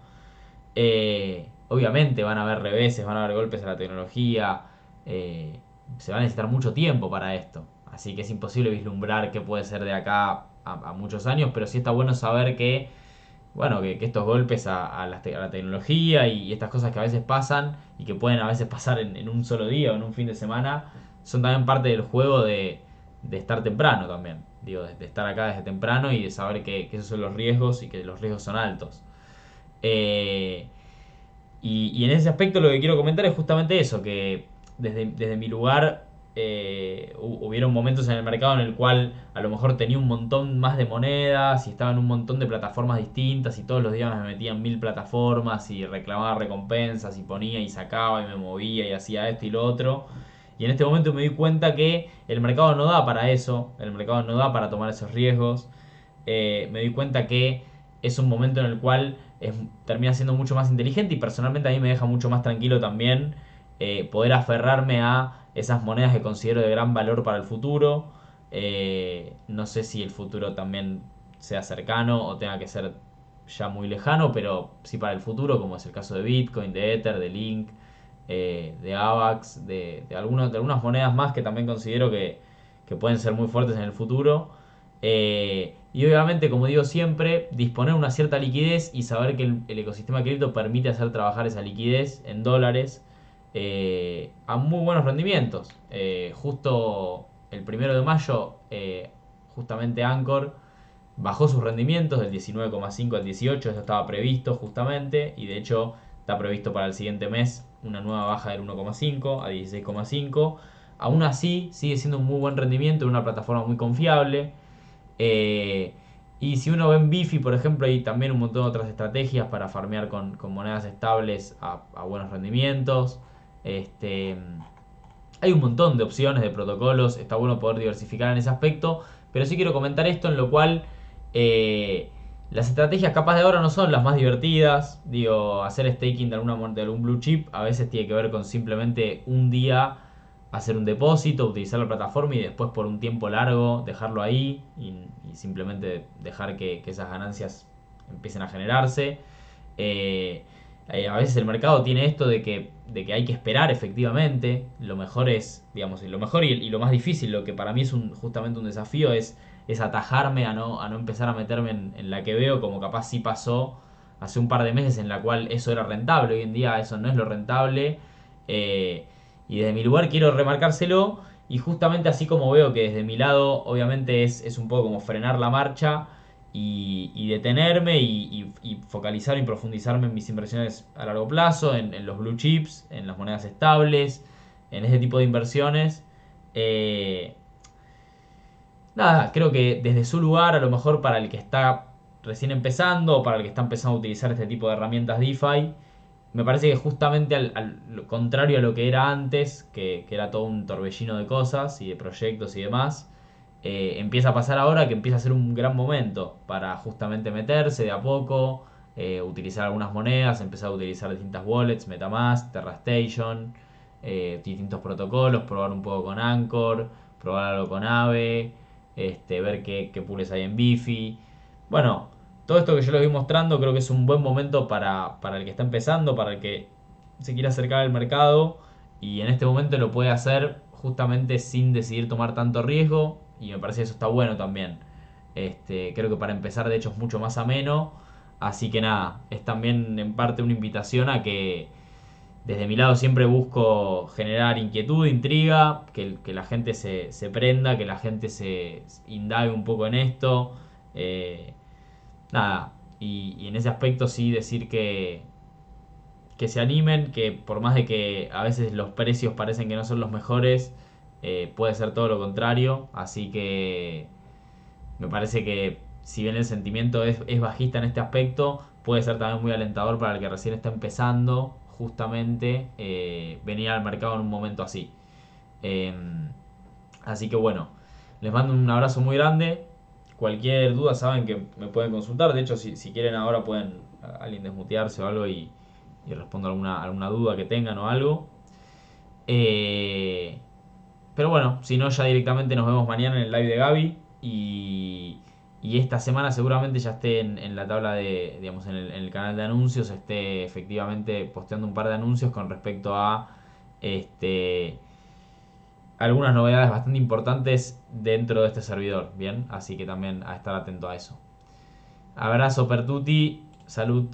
Obviamente van a haber reveses, van a haber golpes a la tecnología. eh, Se va a necesitar mucho tiempo para esto. Así que es imposible vislumbrar qué puede ser de acá a muchos años. Pero sí está bueno saber que bueno, que estos golpes a la tecnología y estas cosas que a veces pasan y que pueden a veces pasar en un solo día o en un fin de semana, son también parte del juego de estar temprano también. Digo, de estar acá desde temprano y de saber que esos son los riesgos y que los riesgos son altos. Eh, y en ese aspecto lo que quiero comentar es justamente eso, que desde mi lugar hubieron momentos en el mercado en el cual a lo mejor tenía un montón más de monedas y estaba en un montón de plataformas distintas y todos los días me metía en 1000 plataformas y reclamaba recompensas y ponía y sacaba y me movía y hacía esto y lo otro. Y en este momento me di cuenta que el mercado no da para eso, el mercado no da para tomar esos riesgos. Me di cuenta que es un momento en el cual termina siendo mucho más inteligente y personalmente a mí me deja mucho más tranquilo también poder aferrarme a esas monedas que considero de gran valor para el futuro. No sé si el futuro también sea cercano o tenga que ser ya muy lejano, pero sí para el futuro, como es el caso de Bitcoin, de Ether, de Link, de AVAX, de algunas monedas más que también considero que pueden ser muy fuertes en el futuro. Y obviamente, como digo siempre, disponer una cierta liquidez y saber que el ecosistema cripto permite hacer trabajar esa liquidez en dólares a muy buenos rendimientos. Justo el 1 de mayo, justamente Anchor bajó sus rendimientos del 19,5 al 18, eso estaba previsto justamente, y de hecho está previsto para el siguiente mes una nueva baja del 1,5 a 16,5. Aún así, sigue siendo un muy buen rendimiento en una plataforma muy confiable. Eh, y si uno ve en Bifi, por ejemplo, hay también un montón de otras estrategias para farmear con monedas estables a buenos rendimientos. Este, hay un montón de opciones, de protocolos, está bueno poder diversificar en ese aspecto, pero sí quiero comentar esto en lo cual eh, las estrategias capaz de ahora no son las más divertidas. Digo, hacer staking de algún blue chip a veces tiene que ver con simplemente un día hacer un depósito, utilizar la plataforma y después por un tiempo largo dejarlo ahí y simplemente dejar que esas ganancias empiecen a generarse. Eh, a veces el mercado tiene esto de que hay que esperar efectivamente. Lo mejor es, digamos, lo mejor y lo más difícil, lo que para mí es justamente un desafío, es atajarme a no empezar a meterme en la que veo, como capaz sí pasó hace un par de meses en la cual eso era rentable. Hoy en día eso no es lo rentable. Eh, y desde mi lugar quiero remarcárselo. Y justamente así como veo que desde mi lado, obviamente es un poco como frenar la marcha y detenerme y focalizar y profundizarme en mis inversiones a largo plazo, en los blue chips, en las monedas estables, en ese tipo de inversiones. Eh, Nada, creo que desde su lugar, a lo mejor para el que está recién empezando o para el que está empezando a utilizar este tipo de herramientas DeFi, me parece que justamente lo contrario a lo que era antes, que era todo un torbellino de cosas y de proyectos y demás, empieza a pasar ahora que empieza a ser un gran momento para justamente meterse de a poco, utilizar algunas monedas, empezar a utilizar distintas wallets, MetaMask, TerraStation, distintos protocolos, probar un poco con Anchor, probar algo con Aave, ver qué pools hay en Bifi. Bueno, todo esto que yo les voy mostrando creo que es un buen momento para el que está empezando, para el que se quiere acercar al mercado y en este momento lo puede hacer justamente sin decidir tomar tanto riesgo y me parece que eso está bueno también. Creo que para empezar de hecho es mucho más ameno, así que nada, es también en parte una invitación a que desde mi lado siempre busco generar inquietud, intriga, que la gente se prenda, que la gente se indague un poco en esto. Eh, Nada, y en ese aspecto sí decir que se animen, que por más de que a veces los precios parecen que no son los mejores, puede ser todo lo contrario. Así que me parece que si bien el sentimiento es bajista en este aspecto, puede ser también muy alentador para el que recién está empezando, justamente, venir al mercado en un momento así. Eh, Así que bueno, les mando un abrazo muy grande. Cualquier duda saben que me pueden consultar. De hecho, si quieren ahora pueden alguien desmutearse o algo y respondo alguna duda que tengan o algo. Eh, pero bueno, si no, ya directamente nos vemos mañana en el live de Gaby. Y esta semana seguramente ya esté en la tabla de, digamos, en el canal de anuncios, esté efectivamente posteando un par de anuncios con respecto a este, algunas novedades bastante importantes dentro de este servidor. Bien, así que también a estar atento a eso. Abrazo per tutti, salud.